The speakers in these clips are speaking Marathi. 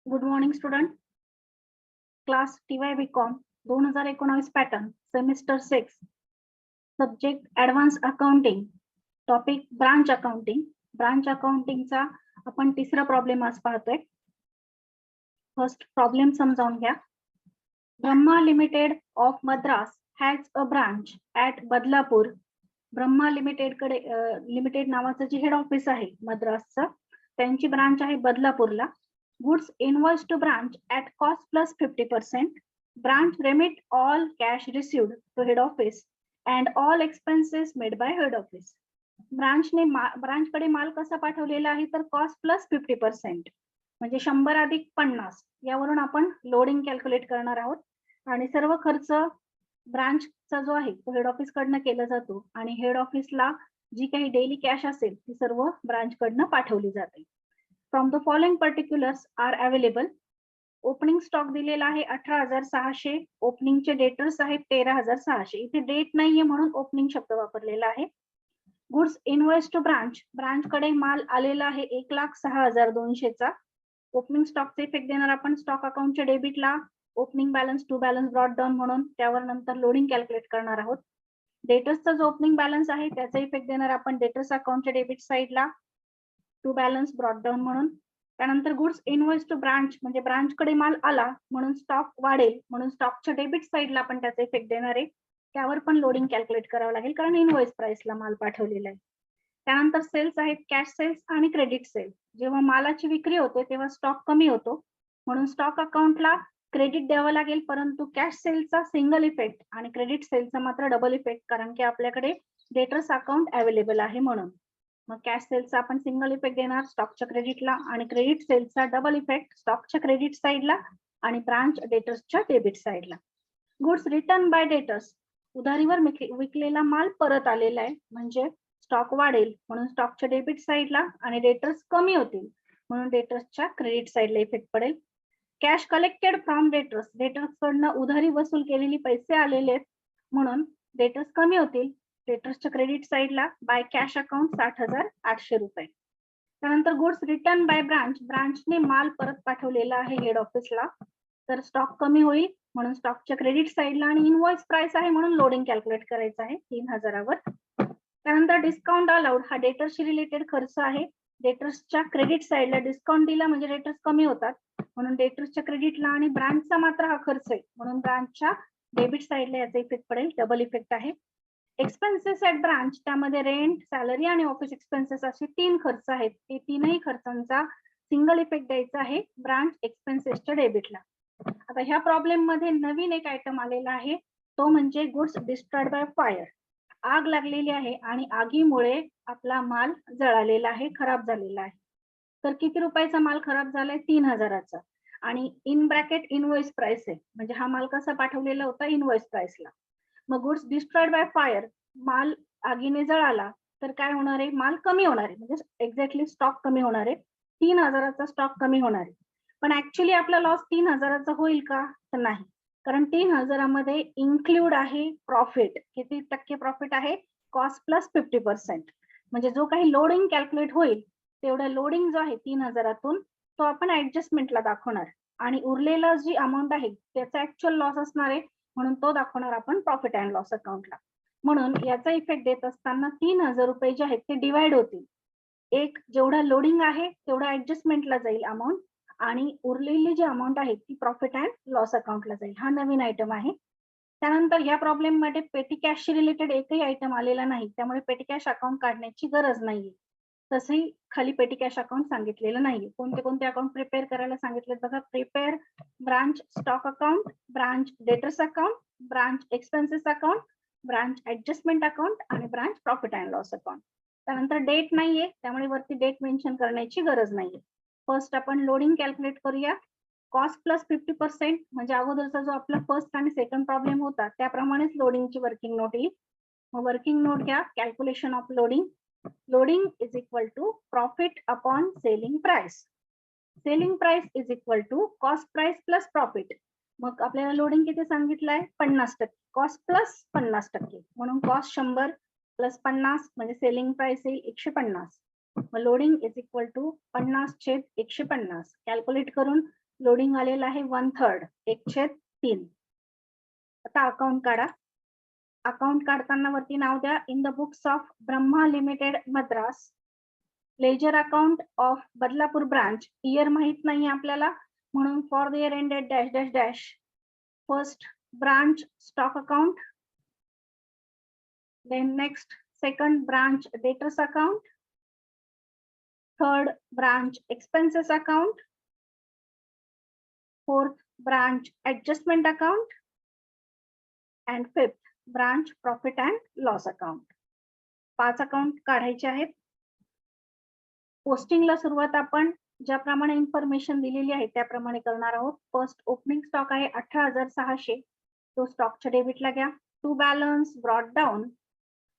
Good morning student. Class TY BCom 2019 pattern semester 6 subject advance accounting topic branch accounting. Branch अकाउंटिंगचा आपण तिसरा प्रॉब्लेम आज पाहतोय. फर्स्ट प्रॉब्लेम समजावून घ्या. Brahma limited of Madras has a branch at Badlapur. Brahma limited नावाचं जे हेड ऑफिस आहे मद्रासचं, त्यांची ब्रांच आहे बदलापूरला. Goods invoice to branch at cost plus 50%. Branch remit all cash received to head office and all expenses made by head office. Branch कडे माल कसा पाठवलेला आहे तर कॉस्ट प्लस 50%, म्हणजे 100 अधिक 50 यावरून आपण लोडिंग कॅल्क्युलेट करणार आहोत. आणि सर्व खर्च ब्रांचचा जो आहे तो हेड ऑफिस कडनं केला जातो आणि हेड ऑफिसला जी काही डेली कॅश असेल ती सर्व ब्रांच कडनं पाठवली जाते. From the following particulars are available. Opening stock दिलेला आहे 18,600. ओपनिंगचे डेटर्स आहेत 13,600. इथे डेट नाहीये म्हणून ओपनिंग शब्द वापरलेला आहे. Goods invoice to branch. Branch कडे माल आलेला आहे 1,06,200 चा. ओपनिंग स्टॉकचे इफेक्ट देणार आपण स्टॉक अकाउंटच्या डेबिटला. Opening balance to balance brought down म्हणून त्यावर नंतर लोडिंग कॅल्क्युलेट करणार आहोत. डेटर्सचा जो ओपनिंग बॅलन्स आहे त्याचा इफेक्ट देणार आपण डेटर्स अकाउंटच्या डेबिट साईडला टू बॅलन्स ब्रॉट डाऊन म्हणून. त्यानंतर गुड्स इनवॉइस टू ब्रांच म्हणजे ब्रांच कडे माल आला म्हणून स्टॉक वाढेल म्हणून स्टॉकच्या डेबिट साईडला आपण त्याचा इफेक्ट देणार आहे. त्यावर पण लोडिंग कॅल्क्युलेट करावं लागेल कारण इनवॉइस प्राइसला माल पाठवलेला आहे. त्यानंतर सेल्स आहेत कॅश सेल्स आणि क्रेडिट सेल. जेव्हा मालाची विक्री होते तेव्हा स्टॉक कमी होतो म्हणून स्टॉक अकाउंटला क्रेडिट द्यावं लागेल, परंतु कॅश सेलचा सिंगल इफेक्ट आणि क्रेडिट सेलचा मात्र डबल इफेक्ट, कारण की आपल्याकडे डेटर्स अकाउंट अवेलेबल आहे म्हणून. मग कॅश सेलचा आपण सिंगल इफेक्ट देणार स्टॉकच्या क्रेडिटला आणि क्रेडिट सेलचा डबल इफेक्ट स्टॉकच्या क्रेडिट साईडला आणि ब्रांच डेटर्सच्या डेबिट साईडला. Goods return by debtors. उधारीवर विकलेला माल परत आलेला आहे म्हणजे स्टॉक वाढेल म्हणून स्टॉकच्या डेबिट साईडला आणि डेटर्स कमी होतील म्हणून डेटर्सच्या क्रेडिट साईडला इफेक्ट पडेल. Cash collected from debtors. Debtors कडनं उधारी वसूल केलेली पैसे आलेले आहेत म्हणून डेटर्स कमी होतील डेटर्सच्या क्रेडिट साईडला बाय कॅश अकाउंट 60,800 रुपये. त्यानंतर गुड्स रिटर्न बाय ब्रांच. ब्रांचने माल परत पाठवलेला आहे हेड ऑफिसला तर स्टॉक कमी होईल म्हणून स्टॉकच्या क्रेडिट साईडला आणि इनवॉइस प्राइस आहे म्हणून लोडिंग कॅल्क्युलेट करायचं आहे 3,000 वर. त्यानंतर डिस्काउंट अलाउड. हा डेटर्सशी रिलेटेड खर्च आहे. डेटर्सच्या क्रेडिट साईडला डिस्काउंट दिला म्हणजे डेटर्स कमी होतात म्हणून डेटर्सच्या क्रेडिटला आणि ब्रांचचा मात्र हा खर्च आहे म्हणून ब्रांचच्या डेबिट साईडला याचा इफेक्ट पडेल, डबल इफेक्ट आहे. Expenses at branch. त्यामध्ये रेंट, सॅलरी आणि ऑफिस एक्सपेन्सेस असे 3 खर्च आहेत. ते तीनही खर्चांचा सिंगल इफेक्ट द्यायचा आहे ब्रांच एक्सपेन्सेसच्या डेबिटला. आता ह्या प्रॉब्लेम मध्ये नवीन एक आयटम आलेला आहे तो म्हणजे गुड्स डिस्ट्रॉयड बाय फायर. आग लागलेली आहे आणि आगीमुळे आपला माल जळालेला आहे, खराब झालेला आहे. तर किती रुपयाचा माल खराब झालाय 3,000चा आणि इन ब्रॅकेट इनवॉइस प्राइस आहे म्हणजे हा माल कसा पाठवलेला होता इनवॉइस प्राइसला. मग गुड्स डिस्ट्रॉयड बाय फायर. माल आगीने जळाला तर काय होणार आहे माल कमी होणार आहे म्हणजे एक्झॅक्टली स्टॉक कमी होणार आहे. 3,000चा स्टॉक कमी होणार आहे पण ऍक्च्युली आपला लॉस 3,000चा होईल का तर नाही, कारण 3,000 मध्ये इन्क्लूड आहे प्रॉफिट. किती टक्के प्रॉफिट आहे कॉस्ट प्लस 50%, म्हणजे जो काही लोडिंग कॅल्क्युलेट होईल तेवढा लोडिंग जो आहे 3,000तून तो आपण ऍडजस्टमेंटला दाखवणार आणि उरलेला जी अमाऊंट आहे त्याचा ऍक्च्युअल लॉस असणार आहे म्हणून तो दाखवणार आपण प्रॉफिट अँड लॉस अकाउंटला. म्हणून याचा इफेक्ट देत असताना 3,000 रुपये जे आहेत ते डिवाइड होतील. एक जेवढा लोडिंग आहे तेवढा ऍडजस्टमेंटला जाईल अमाऊंट आणि उरलेली जी अमाऊंट आहे ती प्रॉफिट अँड लॉस अकाउंटला जाईल. हा नवीन आयटम आहे. त्यानंतर या प्रॉब्लेम मध्ये पेटी कॅशशी रिलेटेड एकही आयटम आलेला नाही त्यामुळे पेटी कॅश अकाउंट काढण्याची गरज नाहीये. तसंही खाली पेटी कॅश अकाउंट सांगितलेलं नाहीये. कोणते कोणते अकाउंट प्रिपेअर करायला सांगितले बघा. Prepare branch stock account, branch debtors account, branch expenses account, branch adjustment account आणि branch profit and loss account. त्यानंतर डेट नाहीये त्यामुळे वरती डेट मेन्शन करण्याची गरज नाहीये. फर्स्ट आपण लोडिंग कॅल्क्युलेट करूया. कॉस्ट प्लस 50% म्हणजे अगोदरचा जो आपला फर्स्ट आणि सेकंड प्रॉब्लेम होता त्याप्रमाणेच लोडिंगची वर्किंग नोट येईल. मग वर्किंग नोट घ्या. Calculation of loading. Loading is equal to profit upon selling price. Selling price is equal to cost price plus profit. मग आपल्याला लोडिंग किती सांगितलंय 50%, कॉस्ट प्लस 50% म्हणून कॉस्ट 100 प्लस 50 म्हणजे सेलिंग प्राइस येईल 150. मग loading is equal to 50/150. Calculate करून लोडिंग आलेलं आहे 1/3 1/3. आता अकाउंट काढा. अकाउंट काढताना वरती नाव द्या in the books of Brahma limited Madras. Ledger account of Badlapur branch. Year माहित नाही आपल्याला म्हणून for the year ended dash dash dash. First branch stock account, then next second branch debtors account, third branch expenses account, fourth branch adjustment account, and fifth branch profit and loss account. 5 account काढायचे आहेत. पोस्टिंगला सुरुवात आपण ज्याप्रमाणे इन्फॉर्मेशन दिलेली आहे त्याप्रमाणे करणार आहोत. फर्स्ट ओपनिंग स्टॉक आहे 18,600. तो स्टॉकच्या डेबिटला घ्या. To balance brought down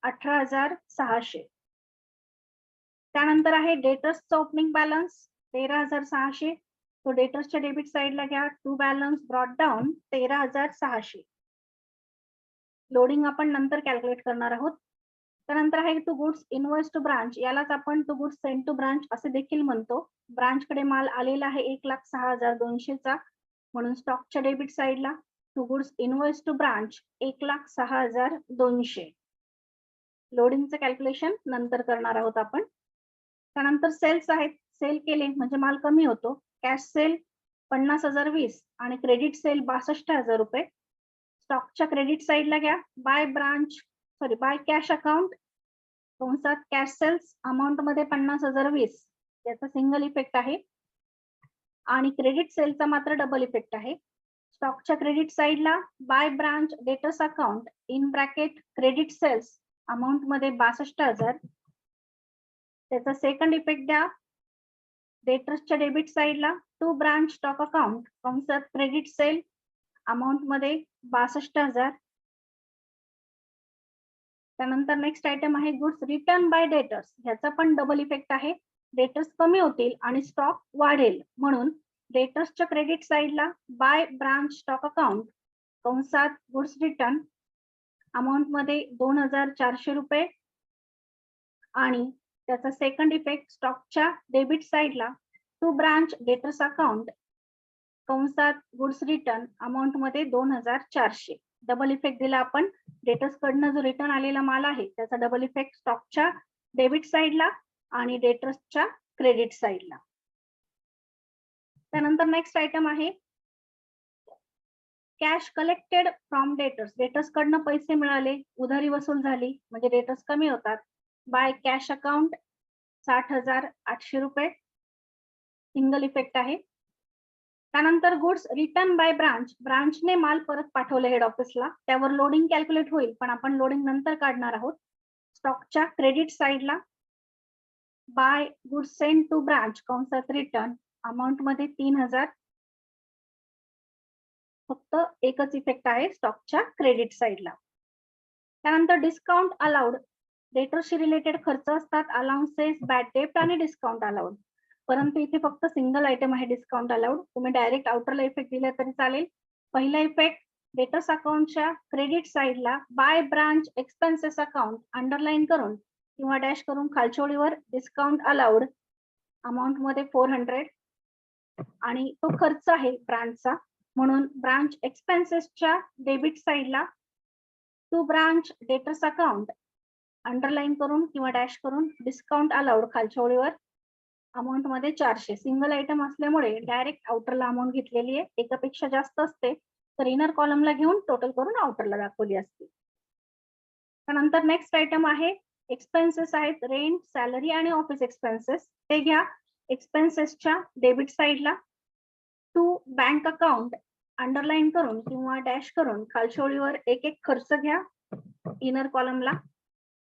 18,600. त्यानंतर आहे डेटर्सचा ओपनिंग बॅलन्स 13,600. तो डेटर्सच्या डेबिट साइडला घ्या. To balance brought down 13,600. Loading आपण नंतर कॅल्क्युलेट करणार आहोत. त्यानंतर आहे to goods invoice to branch. यालाच आपण to goods send to branch असे देखील म्हणतो. ब्रांचकडे माल आलेला आहे 1,06,200 म्हणून स्टॉकच्या डेबिट साइडला to goods invoice to branch 1,06,200. लोडिंगचं कॅल्क्युलेशन नंतर करणार आहोत आपण. त्यानंतर सेल्स आहेत. सेल केले म्हणजे माल कमी होतो. कॅश सेल 50,020 आणि क्रेडिट सेल 62,000 रुपये. स्टॉकच्या क्रेडिट साइडला घ्या. बाय कॅश अकाउंट कंसात कॅश सेल्स अमाऊंट मध्ये 50,020 याचा सिंगल इफेक्ट आहे आणि क्रेडिट सेलचा मात्र डबल इफेक्ट आहे. स्टॉकच्या क्रेडिट साइडला by branch debtors account in bracket credit sales amount मध्ये 62,000 त्याचा सेकंड इफेक्ट द्या. डेटर्सच्या डेबिट साइडला टू ब्रांच स्टॉक अकाउंट कंसात क्रेडिट सेल अमाऊंट मध्ये 62,000. त्यानंतर नेक्स्ट आयटम आहे गुड्स रिटर्न बाय डेटर्स. ह्याचा पण डबल इफेक्ट आहे. डेटर्स कमी होतील आणि स्टॉक वाढेल म्हणून डेटर्सच्या क्रेडिट साइडला बाय ब्रांच स्टॉक अकाउंट कंसात गुड्स रिटर्न अमाऊंट मध्ये 2,400 रुपये आणि त्याचा सेकंड इफेक्ट स्टॉकच्या डेबिट साइडला टू ब्रांच डेटर्स अकाउंट कंसात गुड्स रिटर्न अमाऊंट मध्ये 2,400. डबल इफेक्ट दिला आपण. डेटर्स कडनं जो रिटर्न आलेला माल आहे त्याचा डबल इफेक्ट स्टॉकच्या डेबिट साइडला आणि डेटर्सच्या क्रेडिट साइडला. त्यानंतर नेक्स्ट आयटम आहे cash collected from debtors. Debtors कडनं पैसे मिळाले, उधारी वसूल झाली म्हणजे डेटर्स कमी होतात. बाय कॅश अकाउंट 60,800 रुपये सिंगल इफेक्ट आहे. त्यानंतर गुड्स रिटर्न बाय ब्रांच. ब्रांचने माल परत पाठवले हेड ऑफिसला त्यावर लोडिंग कॅल्क्युलेट होईल पण आपण लोडिंग नंतर काढणार आहोत. स्टॉकच्या क्रेडिट साइडला by goods send to branch कंसात रिटर्न अमाऊंट मध्ये 3,000. फक्त एकच इफेक्ट आहे स्टॉकच्या क्रेडिट साइडला. त्यानंतर डिस्काउंट अलाउड. डेटर्सशी रिलेटेड खर्च असतात अलाउन्सेस, बॅड डेप्ट आणि डिस्काउंट अलाउड. परंतु इथे फक्त सिंगल आयटम आहे डिस्काउंट अलाउड. तुम्ही डायरेक्ट आउटरला इफेक्ट दिला तरी चालेल. पहिला इफेक्ट डेटर्स अकाउंटच्या क्रेडिट साइडला by branch expenses account underline करून किंवा डॅश करून खालच्या ओळीवर डिस्काउंट अलाउड अमाऊंट मध्ये 400 आणि तो खर्च आहे ब्रांचचा म्हणून ब्रांच एक्सपेन्सेसच्या डेबिट साइडला to branch debtors account underline करून किंवा डॅश करून डिस्काउंट अलाउड खालच्या ओळीवर अमाऊंट मध्ये 400. सिंगल आयटम असल्यामुळे डायरेक्ट आउटरला अमाऊंट घेतलेली आहे. एकापेक्षा जास्त असते तर इनर कॉलमला घेऊन टोटल करून आउटरला दाखवली असते. त्यानंतर नेक्स्ट आयटम आहे एक्सपेन्सेस आहेत रेंट, सॅलरी आणि ऑफिस एक्सपेन्सेस. ते घ्या. एक्सपेन्सेसच्या डेबिट साइडला टू बँक अकाउंट अंडरलाईन करून किंवा डॅश करून खालच्या ओळीवर एक एक खर्च घ्या इनर कॉलमला.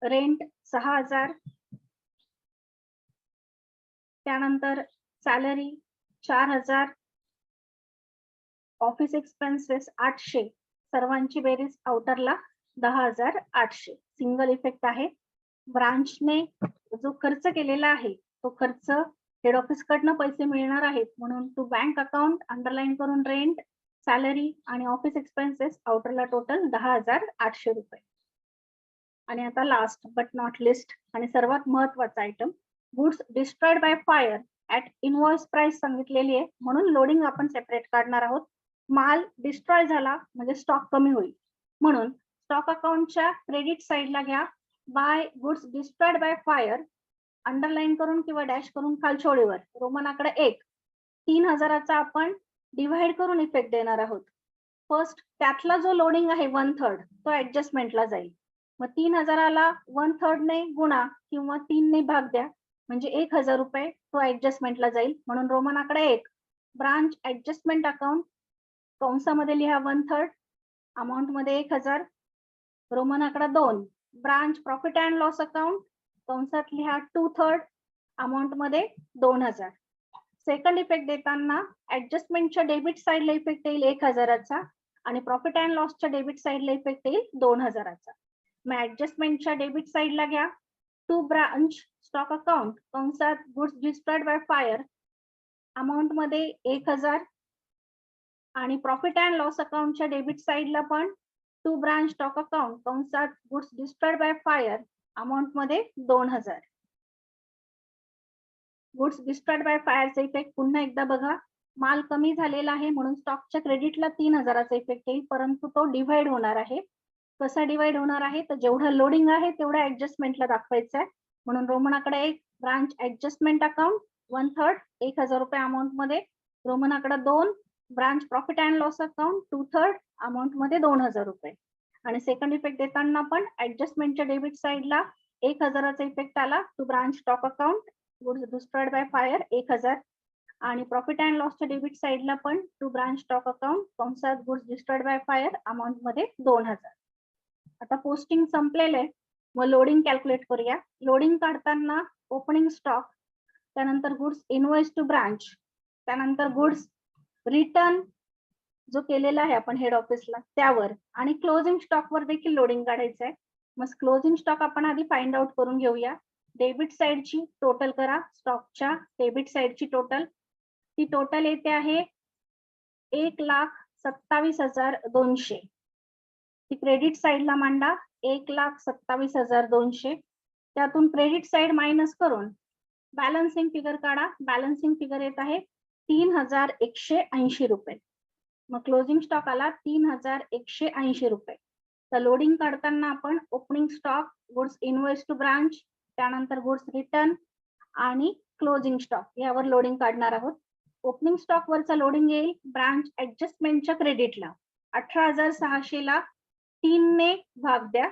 रेंट 6,000. त्यानंतर सॅलरी 4,000. Office expenses 800. सर्वांची बेरीज आउटरला 10,800. सिंगल इफेक्ट आहे. ब्रांचने जो खर्च केलेला आहे तो खर्च हेड ऑफिस कडनं पैसे मिळणार आहेत म्हणून टू बँक अकाउंट अंडरलाईन करून रेंट, सॅलरी आणि ऑफिस एक्सपेन्सेस आउटरला टोटल 10,800 रुपये. आणि आता लास्ट बट नॉट लिस्ट आणि सर्वात महत्वाचा item goods destroyed by fire. At invoice price सांगितलेली आहे म्हणून लोडिंग आपण सेपरेट काढणार आहोत. माल डिस्ट्रॉय झाला म्हणजे स्टॉक कमी होईल म्हणून स्टॉक अकाउंटच्या क्रेडिट साइडला घ्या by goods destroyed by fire underline करून किंवा डॅश करून खालच्या ओळीवर रोमन आकडा 1 3000चा आपण डिव्हाइड करून इफेक्ट देणार आहोत. फर्स्ट त्यातला जो लोडिंग आहे 1/3 तो ऍडजस्टमेंटला जाईल. मग 3000ला 1/3 ने गुणा किंवा 3 ने भाग द्या म्हणजे 1000 रुपये तो ऍडजस्टमेंटला जाईल म्हणून रोमन आकडा 1 ब्रांच ऍडजस्टमेंट अकाउंट कंसामध्ये लिहा 1/3 अमाऊंट मध्ये 1000. रोमन आकडा 2 branch profit and loss account कंसात लिहा 2/3 अमाऊंट मध्ये 2000. सेकंड इफेक्ट देताना ऍडजस्टमेंटच्या डेबिट साइडला इफेक्ट येईल 1000चा आणि प्रॉफिट अँड लॉसच्या डेबिट साइडला इफेक्ट येईल 2000चा. मग ऍडजस्टमेंटच्या डेबिट साइडला घ्या टू ब्रांच स्टॉक अकाउंट कंसात goods destroyed by fire amount मध्ये 1000 आणि प्रॉफिट अँड लॉस अकाउंटच्या डेबिट साइडला पण टू ब्रांच स्टॉक अकाउंट कंसात goods destroyed by fire amount मध्ये 2000. गुड्स डिस्ट्रॉयड बाय फायरचा इफेक्ट पुन्हा एकदा बघा. माल कमी झालेला आहे म्हणून स्टॉकच्या क्रेडिटला 3000चा इफेक्ट येईल परंतु तो डिव्हाइड होणार आहे. कसा डिव्हाइड होणार आहे तर जेवढं लोडिंग आहे तेवढं ऍडजस्टमेंटला दाखवायचं आहे म्हणून रोमन आकडा 1 ब्रांच ऍडजस्टमेंट अकाउंट 1/3 1000 रुपये अमाऊंट मध्ये. रोमन आकडा 2 branch profit and loss account 2/3 amount मध्ये 2000 रुपये. आणि सेकंड इफेक्ट देताना पण ऍडजस्टमेंटच्या डेबिट साइडला 1000चा इफेक्ट आला to branch stock account goods destroyed by fire 1000 आणि प्रॉफिट अँड लॉसच्या डेबिट साइडला पण टू ब्रांच स्टॉक अकाउंट कंसात goods destroyed by fire amount मध्ये 2000. आता पोस्टिंग संपलेलं आहे मग लोडिंग कॅल्क्युलेट करूया. लोडिंग काढताना ओपनिंग स्टॉक त्यानंतर गुड्स इनवॉइस टू ब्रांच त्यानंतर गुड्स रिटर्न जो केलेला आहे आपण हेड ऑफिसला त्यावर आणि क्लोजिंग स्टॉक वर देखील लोडिंग काढायचं आहे. मग क्लोजिंग स्टॉक आपण आधी फाइंड आउट करून घेऊया. डेबिट साइडची टोटल करा स्टॉकच्या डेबिट साइडची टोटल ती टोटल येते आहे 1,27,200. ती क्रेडिट साइडला मांडा 1,27,200. त्यातून क्रेडिट साइड मायनस करून बॅलन्सिंग फिगर काढा. बॅलन्सिंग फिगर येत आहे 3,180 रुपये. मग क्लोजिंग स्टॉक आला 3,180 रुपये. तर लोडिंग काढताना आपण opening stock goods invoice to branch त्यानंतर गुड्स रिटर्न आणि क्लोजिंग स्टॉक यावर लोडिंग काढणार आहोत. ओपनिंग स्टॉक वरचा लोडिंग येईल ब्रांच ऍडजस्टमेंटच्या क्रेडिटला 18,600 ला 3 ने भाग द्या.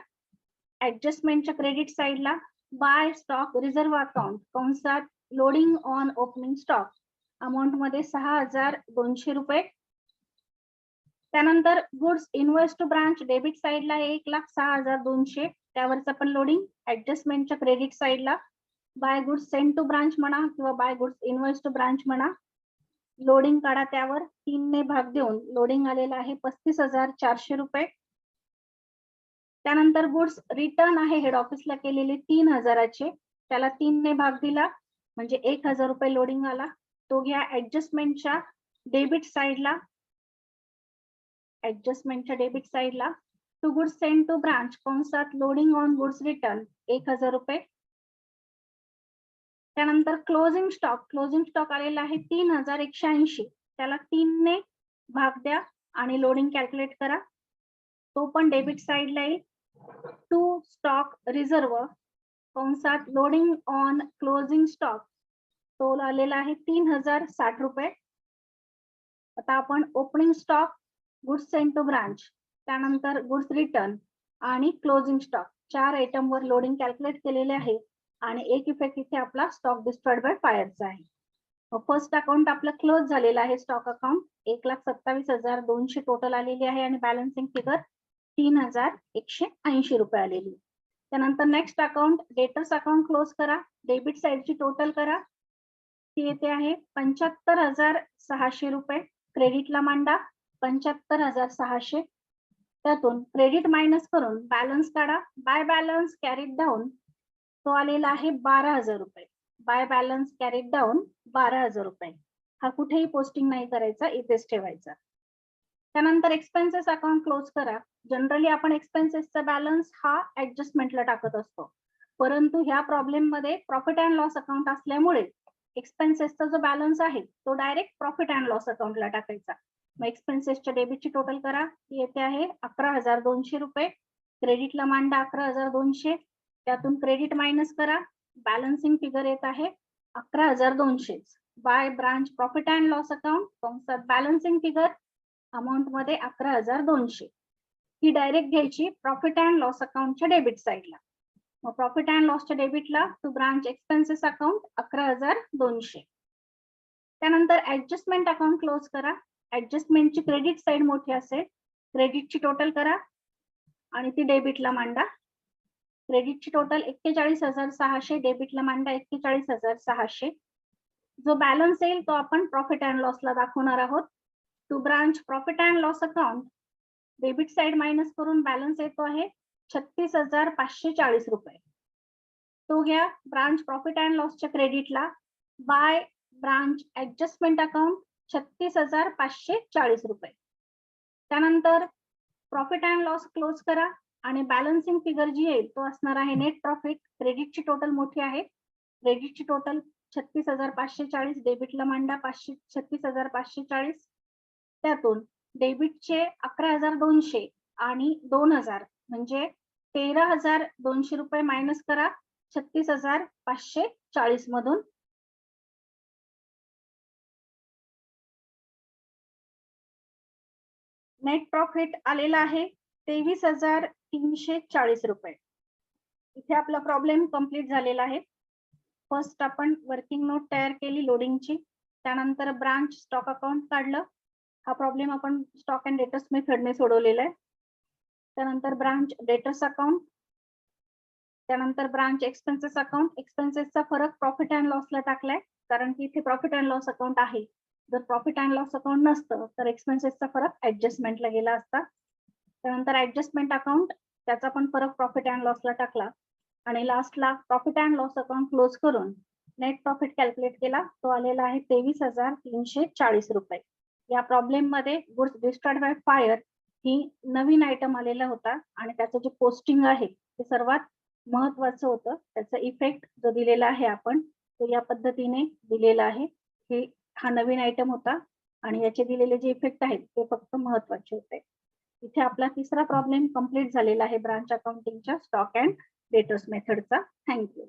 ऍडजस्टमेंटच्या क्रेडिट साइडला बाय स्टॉक रिझर्व्ह अकाउंट कंसात loading on opening stock amount मध्ये 6,200 रुपये. त्यानंतर goods invoice to branch debit साइडला 1,06,200 त्यावरचं पण लोडिंग ऍडजस्टमेंटच्या क्रेडिट साइडला by goods send to branch म्हणा किंवा by goods invoice to branch म्हणा. लोडिंग काढा त्यावर 3 ने भाग देऊन लोडिंग आलेला आहे 35,400 रुपये. त्यानंतर गुड्स रिटर्न आहे हेड ऑफिसला केलेले 3000चे त्याला 3 ने भाग दिला म्हणजे 1000 रुपये लोडिंग आला. तो घ्या ऍडजस्टमेंटच्या डेबिट साइडला ऍडजस्टमेंटच्या डेबिट साइडला to goods send to branch कंसात लोडिंग ऑन गुड्स रिटर्न 1000 रुपये. त्यानंतर क्लोजिंग स्टॉक आलेला आहे 3,180 त्याला 3 ने भाग द्या आणि लोडिंग कॅल्क्युलेट करा. तो पण डेबिट साइडला येईल टू स्टॉक रिझर्व्ह कंसात लोडिंग ऑन क्लोजिंग स्टॉक तो आलेला आहे 3,060 रुपये. आता आपण opening stock goods send to branch त्यानंतर गुड्स रिटर्न आणि क्लोजिंग स्टॉक 4 आयटम वर लोडिंग कॅल्क्युलेट केलेले आहे आणि एक इफेक्ट इथे आपला स्टॉक डिस्ट्रॉयड बाय फायरचा आहे. फर्स्ट अकाउंट आपलं क्लोज झालेलं आहे स्टॉक अकाउंट 1,27,200 टोटल आलेली आहे आणि बॅलन्सिंग फिगर 3,180 रुपये आलेली. त्यानंतर next account debtors account close करा. डेबिट साइडची टोटल करा ती येते आहे 75,600 रुपये. क्रेडिटला मांडा 75,600 त्यातून क्रेडिट मायनस करून बॅलन्स काढा. बाय बॅलन्स कॅरीड डाऊन तो आलेला आहे 12,000 रुपये. बाय बॅलन्स कॅरीड डाऊन 12,000 रुपये. हा कुठेही पोस्टिंग नाही करायचा इथेच ठेवायचा. त्यानंतर एक्सपेन्सेस अकाउंट क्लोज करा. जनरली आपण एक्सपेन्सेसचा बॅलन्स हा ऍडजस्टमेंटला टाकत असतो परंतु ह्या प्रॉब्लेम मध्ये प्रॉफिट अँड लॉस अकाउंट असल्यामुळे एक्सपेन्सेसचा जो बॅलन्स आहे तो डायरेक्ट प्रॉफिट अँड लॉस अकाउंटला टाकायचा. मग एक्सपेन्सेसच्या डेबिटची टोटल करा, ती येते आहे 11,200 रुपये. क्रेडिटला मांडा 11,200, त्यातून क्रेडिट मायनस करा, बॅलन्सिंग फिगर येत आहे 11,200. By branch profit and loss account कंसात बॅलन्सिंग फिगर अमाऊंट मध्ये 11,200. ही डायरेक्ट घ्यायची प्रॉफिट अँड लॉस अकाउंटच्या डेबिट साईडला. मग प्रॉफिट अँड लॉसच्या डेबिटला टू ब्रांच एक्सपेन्सेस अकाउंट 11,200. त्यानंतर ऍडजस्टमेंट अकाउंट क्लोज करा. ऍडजस्टमेंटची क्रेडिट साईड मोठी असेल, क्रेडिटची टोटल करा आणि ती डेबिटला मांडा. क्रेडिटची टोटल 41,600, डेबिटला मांडा 41,600. जो बॅलन्स येईल तो आपण प्रॉफिट अँड लॉसला दाखवणार आहोत. To branch profit and loss account debit side minus करून बॅलन्स येतो आहे 36,540 रुपये. तो घ्या ब्रांच प्रॉफिट अँड लॉसच्या क्रेडिटला. बाय ब्रांच ऍडजस्टमेंट अकाउंट 36,540 रुपये. त्यानंतर प्रॉफिट अँड लॉस क्लोज करा आणि बॅलन्सिंग फिगर जी येईल तो असणार आहे नेट प्रॉफिट. क्रेडिटची टोटल मोठी आहे, क्रेडिटची टोटल 36,540, डेबिटला मांडा 36,540. त्यातून डेबिटचे 11,200 आणि 2,000 म्हणजे 13,200 रुपये मायनस करा 36,540 मधून. नेट प्रॉफिट आलेला आहे 23,340 रुपये. इथे आपला प्रॉब्लेम कंप्लीट झालेला आहे. फर्स्ट आपण वर्किंग नोट तयार केली लोडिंगची, त्यानंतर ब्रांच स्टॉक अकाउंट काढलं. हा प्रॉब्लेम आपण स्टॉक अँड डेटर्स मेथडने सोडवलेला आहे. त्यानंतर ब्रांच डेटर्स अकाउंट, त्यानंतर ब्रांच एक्सपेन्सेस अकाउंट. एक्सपेन्सेसचा फरक प्रॉफिट अँड लॉसला टाकलाय कारण की इथे प्रॉफिट अँड लॉस अकाउंट आहे. जर प्रॉफिट अँड लॉस अकाउंट नसतं तर एक्सपेन्सेसचा फरक ऍडजस्टमेंटला गेला असता. त्यानंतर ऍडजस्टमेंट अकाउंट, त्याचा पण फरक प्रॉफिट अँड लॉसला टाकला आणि लास्टला profit and loss account close करून नेट प्रॉफिट कॅल्क्युलेट केला. तो आलेला आहे 23,340 रुपये. या प्रॉब्लेम मध्ये goods destroyed by fire he Naveen item आलेला होता आणि त्याचं जे पोस्टिंग आहे ते सर्वात महत्वाचं होतं. त्याचा इफेक्ट जो दिलेला आहे आपण तो या पद्धतीने दिलेला आहे. हा नवीन आयटम होता आणि याचे दिलेले जे इफेक्ट आहेत ते फक्त महत्वाचे होते. इथे आपला तिसरा प्रॉब्लेम कंप्लीट झालेला आहे ब्रांच अकाउंटिंगच्या स्टॉक अँड डेटर्स मेथडचा. थँक्यू.